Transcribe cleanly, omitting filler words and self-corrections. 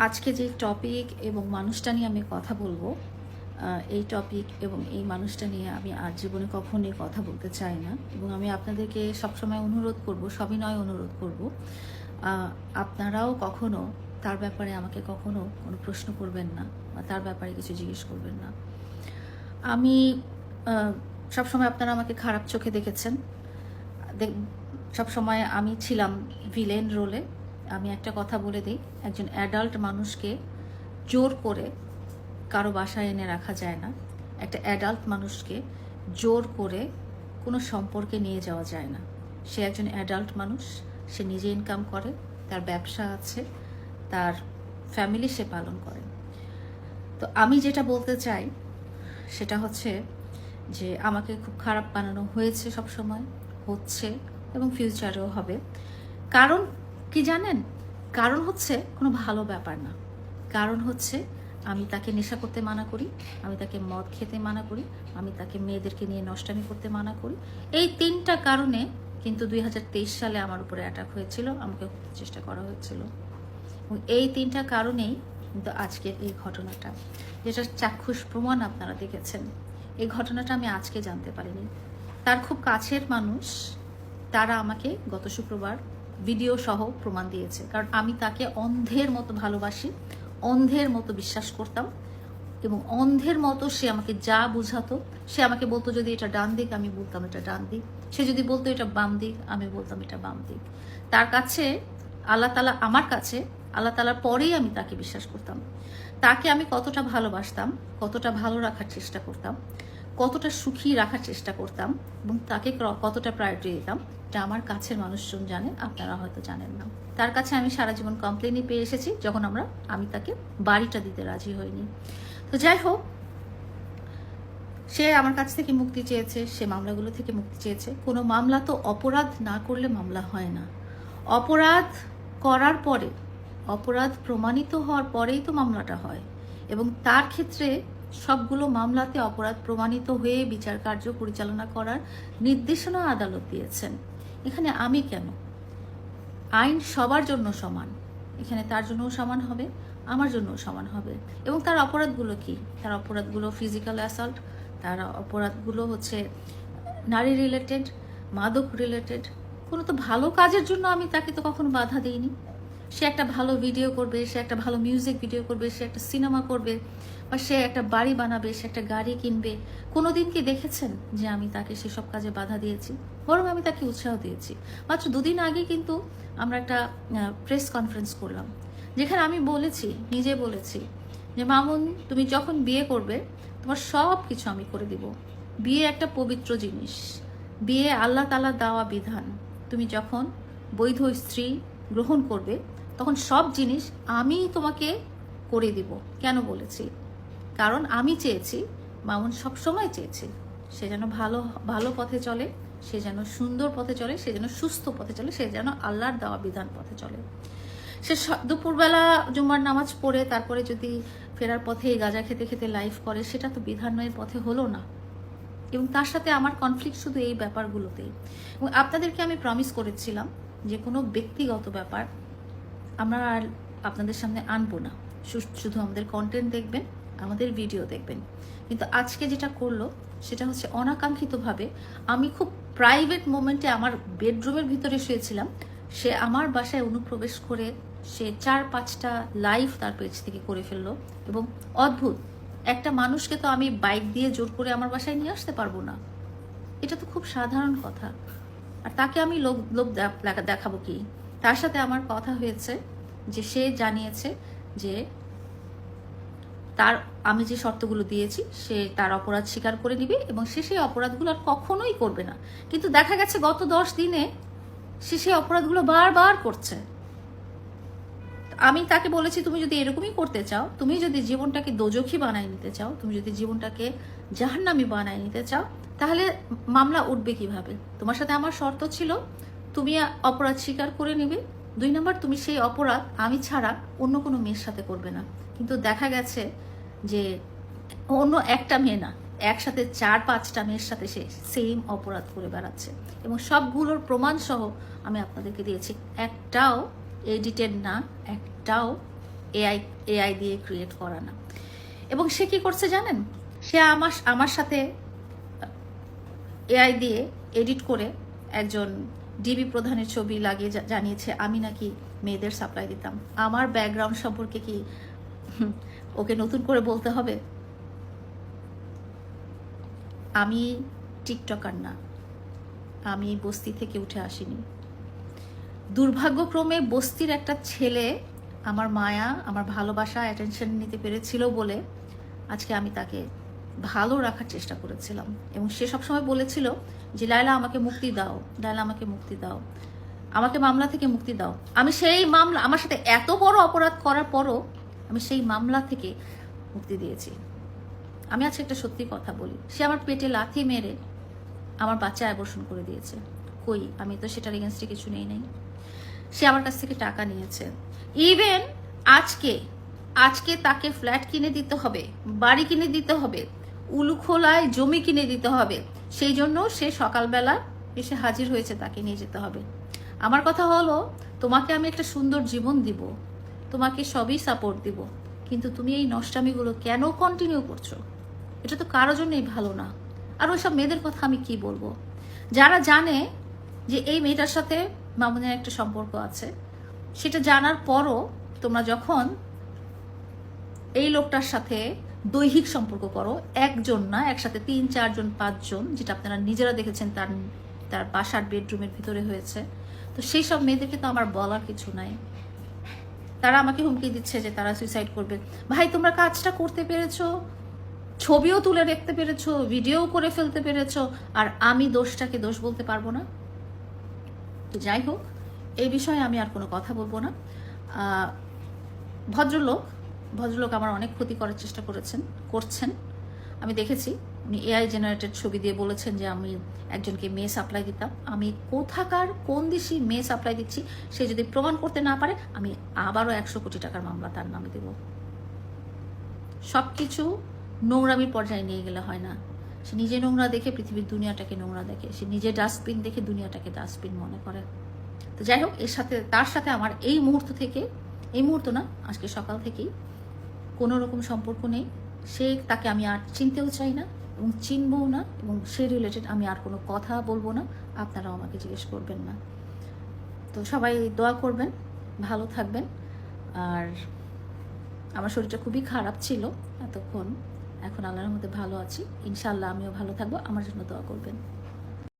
আজকে যে টপিক এবং মানুষটা নিয়ে আমি কথা বলবো, এই টপিক এবং এই মানুষটা নিয়ে আমি আর জীবনে কখনোই কথা বলতে চাই না। এবং আমি আপনাদেরকে সবসময় অনুরোধ করব, সবিনয় অনুরোধ করব, আপনারাও কখনো তার ব্যাপারে আমাকে কখনো কোনো প্রশ্ন করবেন না বা তার ব্যাপারে কিছু জিজ্ঞেস করবেন না। আমি সবসময় আপনারা আমাকে খারাপ চোখে দেখেছেন। সবসময় আমি ছিলাম ভিলেন রোলে। আমি একটা কথা বলে দিই, একজন অ্যাডাল্ট মানুষকে জোর করে কারো বাসায় এনে রাখা যায় না। একটা অ্যাডাল্ট মানুষকে জোর করে কোনো সম্পর্কে নিয়ে যাওয়া যায় না। সে একজন অ্যাডাল্ট মানুষ, সে নিজে ইনকাম করে, তার ব্যবসা আছে, তার ফ্যামিলি সে পালন করে। তো আমি যেটা বলতে চাই সেটা হচ্ছে যে আমাকে খুব খারাপ বানানো হয়েছে, সবসময় হচ্ছে এবং ফিউচারেও হবে। কারণ কি জানেন? কারণ হচ্ছে কোনো ভালো ব্যাপার না। কারণ হচ্ছে আমি তাকে নেশা করতে মানা করি, আমি তাকে মদ খেতে মানা করি, আমি তাকে মেয়েদেরকে নিয়ে নষ্টামি করতে মানা করি। এই 3টা কারণে কিন্তু 2023 সালে আমার উপরে অ্যাটাক হয়েছিল, আমাকে চেষ্টা করা হয়েছিল। এবং এই 3টা কারণেই কিন্তু আজকের এই ঘটনাটা, যেটা চাক্ষুষ প্রমাণ আপনারা দেখেছেন, এই ঘটনাটা আমি আজকে জানতে পারিনি। তার খুব কাছের মানুষ তারা আমাকে গত শুক্রবার ভিডিও সহ প্রমাণ দিয়েছে। কারণ আমি তাকে অন্ধের মতো ভালোবাসি, অন্ধের মতো বিশ্বাস করতাম এবং অন্ধের মতো সে আমাকে যা বুঝাতো, সে আমাকে বলতো যদি এটা ডান দিক, আমি বলতাম এটা ডান দিক। সে যদি বলতো এটা বাম দিক, আমি বলতাম এটা বাম দিক। তার কাছে আল্লাহ তাআলা, আমার কাছে আল্লাহ তাআলার পরেই আমি তাকে বিশ্বাস করতাম। তাকে আমি কতটা ভালোবাসতাম, কতটা ভালো রাখার চেষ্টা করতাম, কতটা সুখী রাখার চেষ্টা করতাম এবং তাকে কতটা প্রায়োরিটি দিতাম, এটা আমার কাছের মানুষজন জানেন, আপনারা হয়তো জানেন না। তার কাছে আমি সারা জীবন কমপ্লেনই পেয়ে এসেছি যখন আমি তাকে বাড়িটা দিতে রাজি হইনি। তো যাই হোক, সে আমার কাছ থেকে মুক্তি চেয়েছে, সে মামলাগুলো থেকে মুক্তি চেয়েছে। কোনো মামলা তো অপরাধ না করলে মামলা হয় না। অপরাধ করার পরে, অপরাধ প্রমাণিত হওয়ার পরেই তো মামলাটা হয়। এবং তার ক্ষেত্রে সবগুলো মামলাতে অপরাধ প্রমাণিত হয়ে বিচার কার্য পরিচালনা করার নির্দেশনা আদালত দিয়েছেন। এখানে আমি কেন? আইন সবার জন্য সমান, এখানে তার জন্যও সমান হবে, আমার জন্যও সমান হবে। এবং তার অপরাধগুলো কি? তার অপরাধগুলো ফিজিক্যাল অ্যাসল্ট, তার অপরাধগুলো হচ্ছে নারী রিলেটেড, মাদক রিলেটেড। কোনো তো ভালো কাজের জন্য আমি তাকে তো কখনো বাধা দিইনি। সে একটা ভালো ভিডিও করবে, সে একটা ভালো মিউজিক ভিডিও করবে, সে একটা সিনেমা করবে, বা সে একটা বাড়ি বানাবে, সে একটা গাড়ি কিনবে। কোনোদিন কি দেখেছেন যে আমি তাকে সেসব কাজে বাধা দিয়েছি? বরং আমি তাকে উৎসাহ দিয়েছি। মাত্র 2 দিন আগে কিন্তু আমরা একটা প্রেস কনফারেন্স করলাম, যেখানে আমি বলেছি, নিজে বলেছি যে মামুন, তুমি যখন বিয়ে করবে তোমার সব কিছু আমি করে দিব। বিয়ে একটা পবিত্র জিনিস, বিয়ে আল্লাহ তাআলা দেওয়া বিধান। তুমি যখন বৈধ স্ত্রী গ্রহণ করবে তখন সব জিনিস আমি তোমাকে করে দিব। কেন বলেছি? কারণ আমি চেয়েছি, মামুন সবসময় চেয়েছি, সে যেন ভালো ভালো পথে চলে, সে যেন সুন্দর পথে চলে, সে যেন সুস্থ পথে চলে, সে যেন আল্লাহর দেওয়া বিধান পথে চলে। সে দুপুরবেলা জুম্মার নামাজ পড়ে তারপরে যদি ফেরার পথে গাঁজা খেতে খেতে লাইফ করে, সেটা তো বিধানের পথে হলো না। এবং তার সাথে আমার কনফ্লিক্ট শুধু এই ব্যাপারগুলোতেই। এবং আপনাদেরকে আমি প্রমিস করেছিলাম যে কোনো ব্যক্তিগত ব্যাপার আমরা আর আপনাদের সামনে আনবো না, শুধু আমাদের কন্টেন্ট দেখবেন, আমাদের ভিডিও দেখবেন। কিন্তু আজকে যেটা করলো সেটা হচ্ছে অনাকাঙ্ক্ষিতভাবে, আমি খুব প্রাইভেট মোমেন্টে আমার বেডরুমের ভিতরে শুয়েছিলাম, সে আমার বাসায় অনুপ্রবেশ করে সে 4-5টা লাইভ তার পেজ থেকে করে ফেললো। এবং অদ্ভুত, একটা মানুষকে তো আমি বাইক দিয়ে জোর করে আমার বাসায় নিয়ে আসতে পারবো না, এটা তো খুব সাধারণ কথা। আর তাকে আমি লোভ দেখাবো কি? তার সাথে আমার কথা হয়েছে যে সে জানিয়েছে যে তার, আমি যে শর্তগুলো দিয়েছি, সে তার অপরাধ স্বীকার করে নিবে এবং সে সেই অপরাধগুলো আর কখনোই করবে না। কিন্তু দেখা গেছে গত 10 দিনে সে সেই অপরাধগুলো বারবার করছে। আমি তাকে বলেছি, তুমি যদি এরকমই করতে চাও, তুমি যদি জীবনটাকে দোজখী বানায় নিতে চাও, তুমি যদি জীবনটাকে জাহান্নামী বানায় নিতে চাও, তাহলে মামলা উঠবে কিভাবে? তোমার সাথে আমার শর্ত ছিল, তুমি অপরাধ স্বীকার করে নিবে। 2 নম্বর, তুমি সেই অপরাধ আমি ছাড়া অন্য কোনো মেয়ের সাথে করবে না। কিন্তু দেখা গেছে যে অন্য একটা মেয়ে না, একসাথে 4-5টা মেয়ের সাথে সে সেম অপরাধ করে বেড়াচ্ছে। এবং সবগুলোর প্রমাণ সহ আমি আপনাদেরকে দিয়েছি, একটাও এডিটেড না, একটাও এআই এআই দিয়ে ক্রিয়েট করা না। এবং সে কি করছে জানেন, সে আমার সাথে এআই দিয়ে এডিট করে একজন ডিবি প্রধানের ছবি লাগিয়ে জানিয়েছে আমি নাকি মেয়েদের সাপ্লাই দিতাম। আমার ব্যাকগ্রাউন্ড সম্পর্কে কি ওকে নতুন করে বলতে হবে? আমি টিকটকার না, আমি বস্তি থেকে উঠে আসিনি। দুর্ভাগ্যক্রমে বস্তির একটা ছেলে আমার মায়া, আমার ভালোবাসা, অ্যাটেনশন নিতে পেরেছিল বলে আজকে আমি তাকে ভালো রাখার চেষ্টা করেছিলাম। এবং সে সবসময় বলেছিল যে লায়লা আমাকে মুক্তি দাও, লায়লা আমাকে মুক্তি দাও, আমাকে মামলা থেকে মুক্তি দাও। আমি সেই মামলা, আমার সাথে এত বড় অপরাধ করার পরও আমি সেই মামলা থেকে মুক্তি দিয়েছি। আমি আজকে একটা সত্যি কথা বলি, সে আমার পেটে লাথি মেরে আমার বাচ্চা অ্যাবর্শন করে দিয়েছে। কই, আমি তো সেটার এগেনস্টে কিছু নেই নাই। সে আমার কাছ থেকে টাকা নিয়েছে। ইভেন আজকে তাকে ফ্ল্যাট কিনে দিতে হবে, বাড়ি কিনে দিতে হবে, উলুখোলায় জমি কিনে দিতে হবে, সেই জন্য সে সকালবেলা এসে হাজির হয়েছে, তাকে নিয়ে যেতে হবে। আমার কথা হলো, তোমাকে আমি একটা সুন্দর জীবন দিব, তোমাকে সবই সাপোর্ট দিব, কিন্তু তুমি এই নষ্টামিগুলো কেন কন্টিনিউ করছো? এটা তো কারোর জন্যই ভালো না। আর ওইসব মেয়েদের কথা আমি কি বলবো, যারা জানে যে এই মেয়েটার সাথে মামুনের একটা সম্পর্ক আছে, সেটা জানার পরও তোমরা যখন এই লোকটার সাথে দৈহিক সম্পর্ক করো, একজন না, একসাথে 3, 4 জন, 5 জন, যেটা আপনারা নিজেরা দেখেছেন তার বাসার বেডরুমের ভিতরে হয়েছে, তো সেই সব মেয়েদেরকে তো আমার বলার কিছু নাই। তারা আমাকে হুমকি দিচ্ছে যে তারা সুইসাইড করবে। ভাই, তোমরা কাজটা করতে পেরেছো, ছবিও তুলে রাখতে পেরেছো, ভিডিও করে ফেলতে পেরেছো, আর আমি দোষটাকে দোষ বলতে পারবো না? তো যাই হোক, এই বিষয়ে আমি আর কোনো কথা বলবো না। ভদ্রলোক আমার অনেক ক্ষতি করার চেষ্টা করছেন। আমি দেখেছি উনি এআই জেনারেটেড ছবি দিয়ে বলেছেন যে আমি একজনকে মেয়ে সাপ্লাই দিতাম। আমি কোথাকার কোন দেশি মেয়ে সাপ্লাই দিচ্ছি সে যদি প্রমাণ করতে না পারে, আমি আবারও 100 কোটি টাকার মামলা তার নামে দেব। সবকিছু নোংরামির পর্যায়ে নিয়ে গেলে হয় না। সে নিজে নোংরা দেখে পৃথিবীর দুনিয়াটাকে নোংরা দেখে, সে নিজে ডাস্টবিন দেখে দুনিয়াটাকে ডাস্টবিন মনে করে। তো যাই হোক, তার সাথে আমার এই মুহূর্ত না, আজকে সকাল থেকেই কোনো রকম সম্পর্ক নেই। তাকে আমি আর চিনতেও চাই না এবং চিনবও না, এবং সে রিলেটেড আমি আর কোনো কথা বলবো না, আপনারাও আমাকে জিজ্ঞেস করবেন না। তো সবাই দোয়া করবেন, ভালো থাকবেন। আর আমার শরীরটা খুবই খারাপ ছিল এতক্ষণ, এখন আল্লাহর মধ্যে ভালো আছি। ইনশাআল্লাহ আমিও ভালো থাকবো, আমার জন্য দোয়া করবেন।